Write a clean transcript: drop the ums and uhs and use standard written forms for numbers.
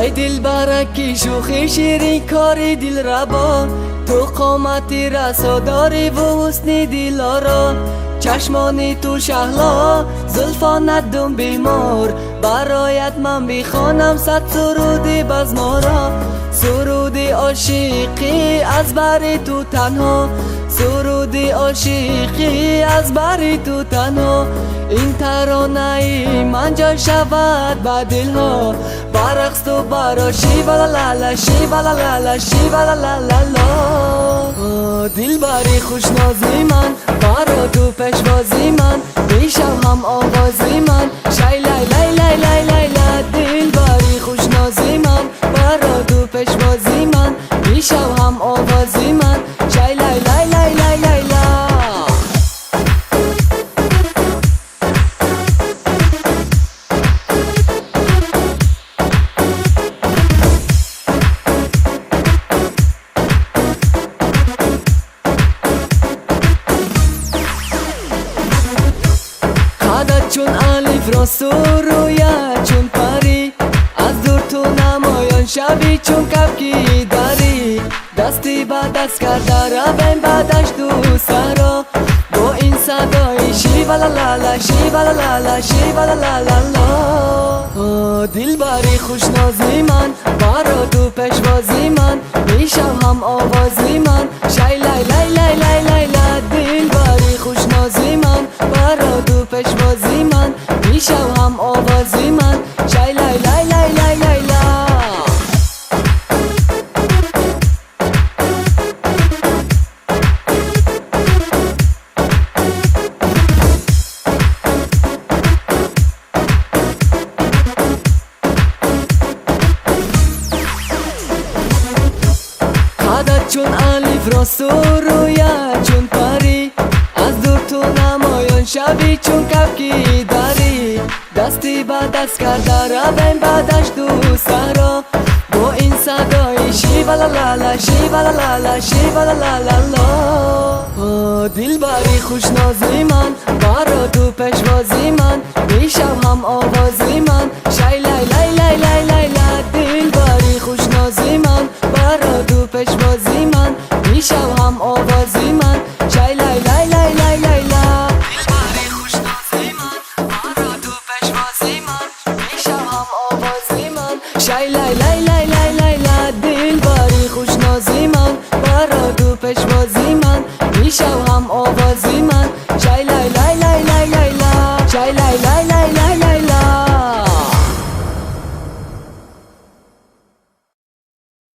ای دل برکی شوخی شیرین کاری دل ربا، تو قامتی رسا داری و حسن دلارا، چشمانی تو شهلا زلفانت دم بیمار، برایت من بخوانم صد سرودی بزمارا، سرودی عاشقی از بری تو تنها، سرودی عاشقی از بری تو تنها، این ترانه ای من جای شود به دلها، برقص تو براشی ولالالا شی ولالالا شی ولالالا. دل بری خوشنازی من برا تو پشوازی من، میشم هم آوازی من شای لای لای لای لای لای لای. دل بری خوشنازی من برا تو پشوازی من، میشم هم آوازی من شای لای لای لای لای لای لای. چون الف راست و رویت چون پری، از دور تو نمایان شبی چون کبکی داری، دستی به دست کرده رویم بعدش دو سرا، با این صدای شی ولالالا شی ولالالا شی ولالالا. دل بری خوشنازی من برا تو پشوازی من، میشم هم آوازی من شای لای لای لای لای لای لای. دل بری خوشنازی من برا تو پشوازی من، میشم هم آوازی من شای لای لای لای لای لای لای. چون الف راست و رویت چون پری، از دور تو نمایان شبی چون کبکی داری، دستی به دست کرده رویم بعدش دو سرا، با این صدای شی ولالالا شی ولالالا شی ولالالا. دل بری خوشنازی من برا تو پشوازی من، میشم هم آوازی من شای لای لای لای لای لای لای. دل بری خوشنازی من برا تو پشوازی من، میشم هم آوازی من شای لای لای لای لای لای لای. دل بری خوشنازی من برا تو پشوازی من، میشم هم آوازی من شای لای لای لای لای لای لای. دل بری خوشنازی من برا تو پشوازی من، میشم